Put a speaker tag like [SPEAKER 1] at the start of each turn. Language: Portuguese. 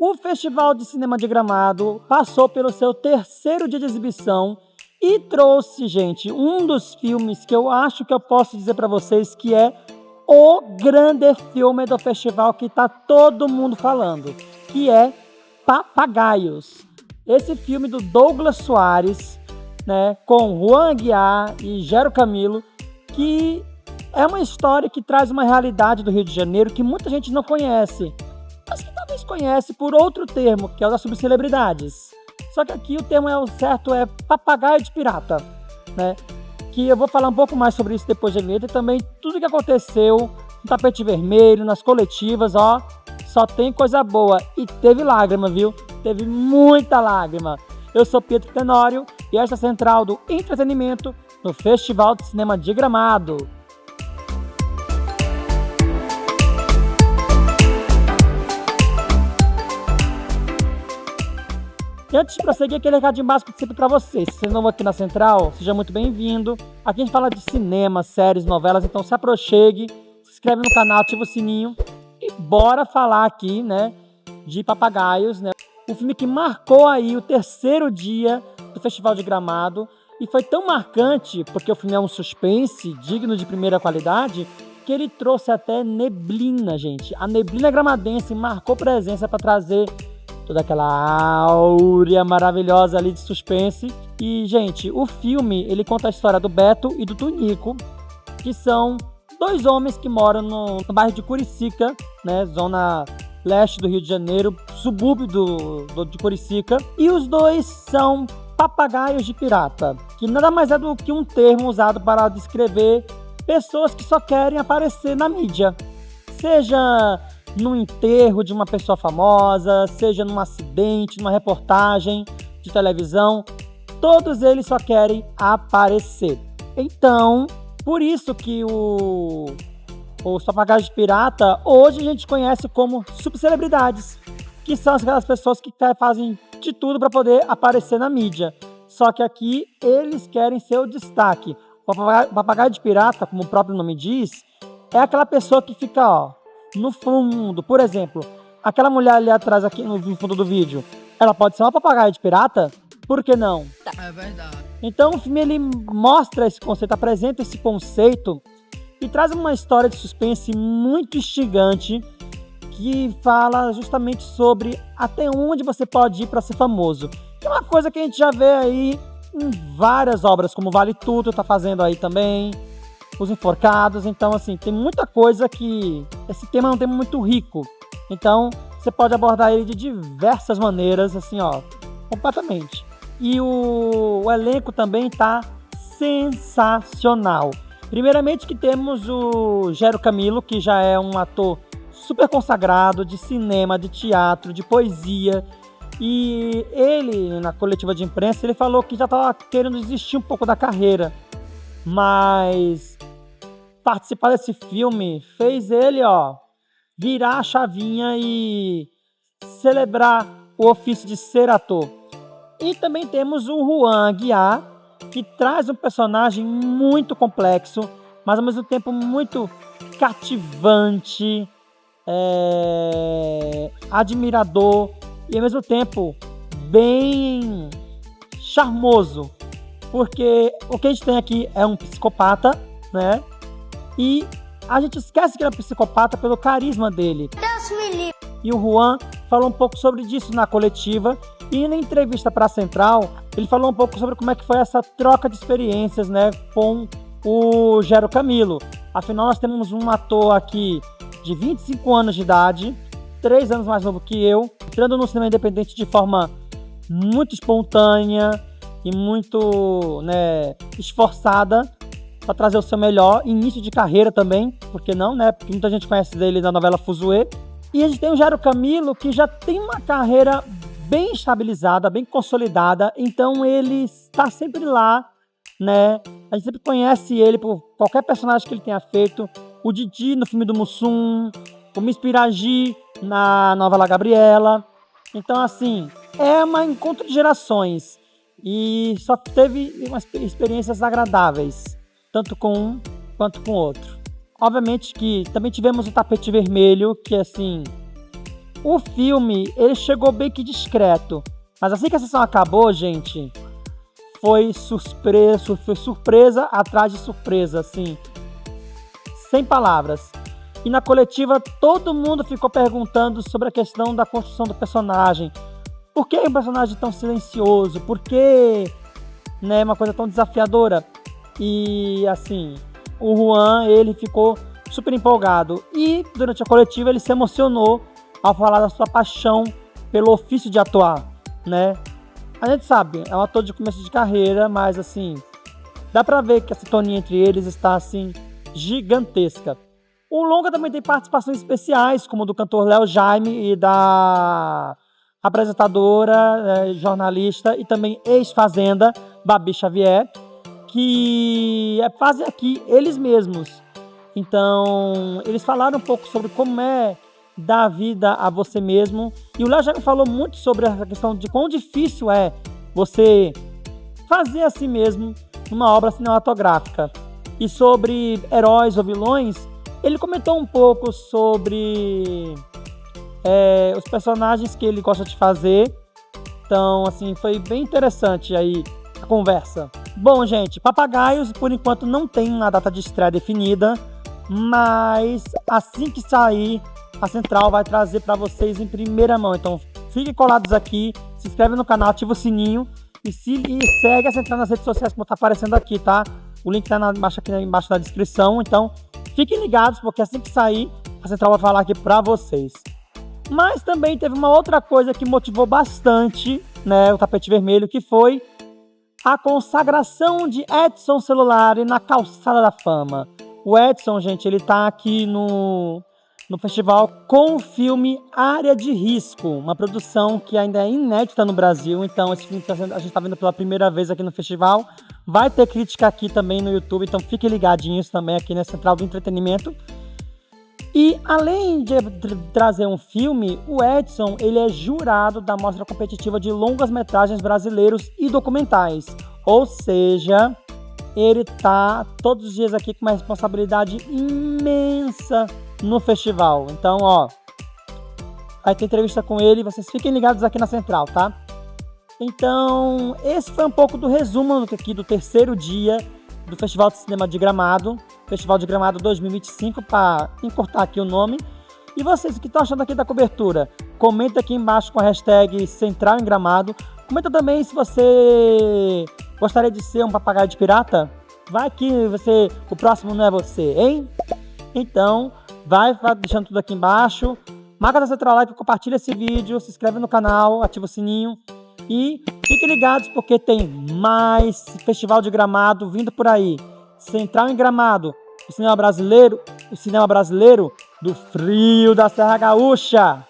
[SPEAKER 1] O Festival de Cinema de Gramado passou pelo seu 3º dia de exibição e trouxe, gente, um dos filmes que eu acho que eu posso dizer para vocês que é o grande filme do festival que tá todo mundo falando, que é Papagaios. Esse filme do Douglas Soares, né, com Juan Aguiar e Jero Camilo, que é uma história que traz uma realidade do Rio de Janeiro que muita gente não conhece, mas que talvez conhece por outro termo, que é o das subcelebridades. Só que aqui o termo certo é papagaio de pirata, né? Que eu vou falar um pouco mais sobre isso depois da vinheta e também tudo que aconteceu no tapete vermelho, nas coletivas, ó, só tem coisa boa. E teve lágrima, viu? Teve muita lágrima. Eu sou Pietro Tenório e esta é a Central do Entretenimento no Festival de Cinema de Gramado. E antes de prosseguir, aquele recadinho básico sempre para vocês. Se vocês não vão aqui na Central, seja muito bem-vindo. Aqui a gente fala de cinema, séries, novelas, então se aproxime, se inscreve no canal, ativa o sininho e bora falar aqui, né, de Papagaios, né? Um filme que marcou aí o 3º dia do Festival de Gramado e foi tão marcante, porque o filme é um suspense digno de primeira qualidade, que ele trouxe até neblina, gente. A neblina gramadense marcou presença para trazer toda aquela áurea maravilhosa ali de suspense. E, gente, o filme, ele conta a história do Beto e do Tunico, que são 2 homens que moram no bairro de Curicica, né, zona leste do Rio de Janeiro, subúrbio de Curicica. E os 2 são papagaios de pirata, que nada mais é do que um termo usado para descrever pessoas que só querem aparecer na mídia. Seja no enterro de uma pessoa famosa, seja num acidente, numa reportagem de televisão, todos eles só querem aparecer. Então, por isso que os papagaios de pirata, hoje a gente conhece como subcelebridades, que são aquelas pessoas que fazem de tudo para poder aparecer na mídia. Só que aqui eles querem ser o destaque. O papagaio de pirata, como o próprio nome diz, é aquela pessoa que fica, ó, no fundo. Por exemplo, aquela mulher ali atrás, aqui no fundo do vídeo, ela pode ser uma papagaia de pirata? Por que não?
[SPEAKER 2] É verdade.
[SPEAKER 1] Então o filme, ele mostra esse conceito, apresenta esse conceito e traz uma história de suspense muito instigante que fala justamente sobre até onde você pode ir para ser famoso. Que é uma coisa que a gente já vê aí em várias obras, como Vale Tudo tá fazendo aí também, Os Enforcados. Então, assim, tem muita coisa que esse tema é um tema muito rico. Então, você pode abordar ele de diversas maneiras, assim, ó, completamente. E o elenco também tá sensacional. Primeiramente que temos o Jero Camilo, que já é um ator super consagrado de cinema, de teatro, de poesia. E ele, na coletiva de imprensa, ele falou que já estava querendo desistir um pouco da carreira. Mas participar desse filme fez ele, ó, virar a chavinha e celebrar o ofício de ser ator. E também temos o Juan Aguiar, que traz um personagem muito complexo, mas ao mesmo tempo muito cativante, admirador e ao mesmo tempo bem charmoso, porque o que a gente tem aqui é um psicopata, né? E a gente esquece que ele é um psicopata pelo carisma dele.
[SPEAKER 3] Deus me livre.
[SPEAKER 1] E o Juan falou um pouco sobre isso na coletiva e na entrevista para a Central, ele falou um pouco sobre como é que foi essa troca de experiências, né, com o Jero Camilo. Afinal, nós temos um ator aqui de 25 anos de idade, 3 anos mais novo que eu, entrando no cinema independente de forma muito espontânea e muito, né, esforçada para trazer o seu melhor, início de carreira também, por que não, né, porque muita gente conhece dele da novela Fuzuê. E a gente tem o Jero Camilo, que já tem uma carreira bem estabilizada, bem consolidada, então ele está sempre lá, né, a gente sempre conhece ele por qualquer personagem que ele tenha feito, o Didi no filme do Mussum, o Miss Piragi na novela Gabriela. Então, assim, é um encontro de gerações e só teve umas experiências agradáveis, tanto com um quanto com o outro. Obviamente que também tivemos o Tapete Vermelho, que assim, O filme, ele chegou bem que discreto, mas assim que a sessão acabou, gente, foi surpresa atrás de surpresa, assim, sem palavras. E na coletiva todo mundo ficou perguntando sobre a questão da construção do personagem. Por que um personagem tão silencioso? Por que, né, uma coisa tão desafiadora? E assim, o Juan, ele ficou super empolgado. E durante a coletiva ele se emocionou ao falar da sua paixão pelo ofício de atuar, né? A gente sabe, é um ator de começo de carreira, mas assim, dá pra ver que a sintonia entre eles está assim, gigantesca. O longa também tem participações especiais, como do cantor Léo Jaime e da apresentadora, jornalista e também ex-fazenda Babi Xavier, que fazem aqui eles mesmos. Então, eles falaram um pouco sobre como é dar vida a você mesmo. E o Léo Jaime falou muito sobre a questão de quão difícil é você fazer a si mesmo numa obra cinematográfica. E sobre heróis ou vilões, ele comentou um pouco sobre os personagens que ele gosta de fazer. Então, assim, foi bem interessante aí a conversa. Bom, gente, Papagaios, por enquanto, não tem uma data de estreia definida, mas assim que sair, a Central vai trazer para vocês em primeira mão. Então, fiquem colados aqui, se inscreve no canal, ativa o sininho e segue a Central nas redes sociais, como tá aparecendo aqui, tá? O link tá aqui embaixo na descrição, então fiquem ligados, porque assim que sair, a Central vai falar aqui para vocês. Mas também teve uma outra coisa que motivou bastante, né, o tapete vermelho, que foi a consagração de Edson Celulari na Calçada da Fama. O Edson, gente, ele tá aqui no festival com o filme Área de Risco, uma produção que ainda é inédita no Brasil. Então esse filme a gente está vendo pela primeira vez aqui no festival. Vai ter crítica aqui também no YouTube, então fiquem ligadinhos também aqui na Central do Entretenimento. E além de trazer um filme, o Edson, ele é jurado da Mostra Competitiva de Longas-Metragens Brasileiros e Documentais. Ou seja, ele tá todos os dias aqui com uma responsabilidade imensa no festival. Então, ó, vai ter entrevista com ele, vocês fiquem ligados aqui na Central, tá? Então, esse foi um pouco do resumo aqui do terceiro dia do Festival de Cinema de Gramado, Festival de Gramado 2025, para encurtar aqui o nome. E vocês, o que estão achando aqui da cobertura? Comenta aqui embaixo com a hashtag Central em Gramado. Comenta também se você gostaria de ser um papagaio de pirata. Vai que o próximo não é você, hein? Então, vai deixando tudo aqui embaixo. Marca da Central Like, compartilha esse vídeo, se inscreve no canal, ativa o sininho. E fiquem ligados porque tem mais Festival de Gramado vindo por aí. Central em Gramado, o cinema brasileiro do frio da Serra Gaúcha.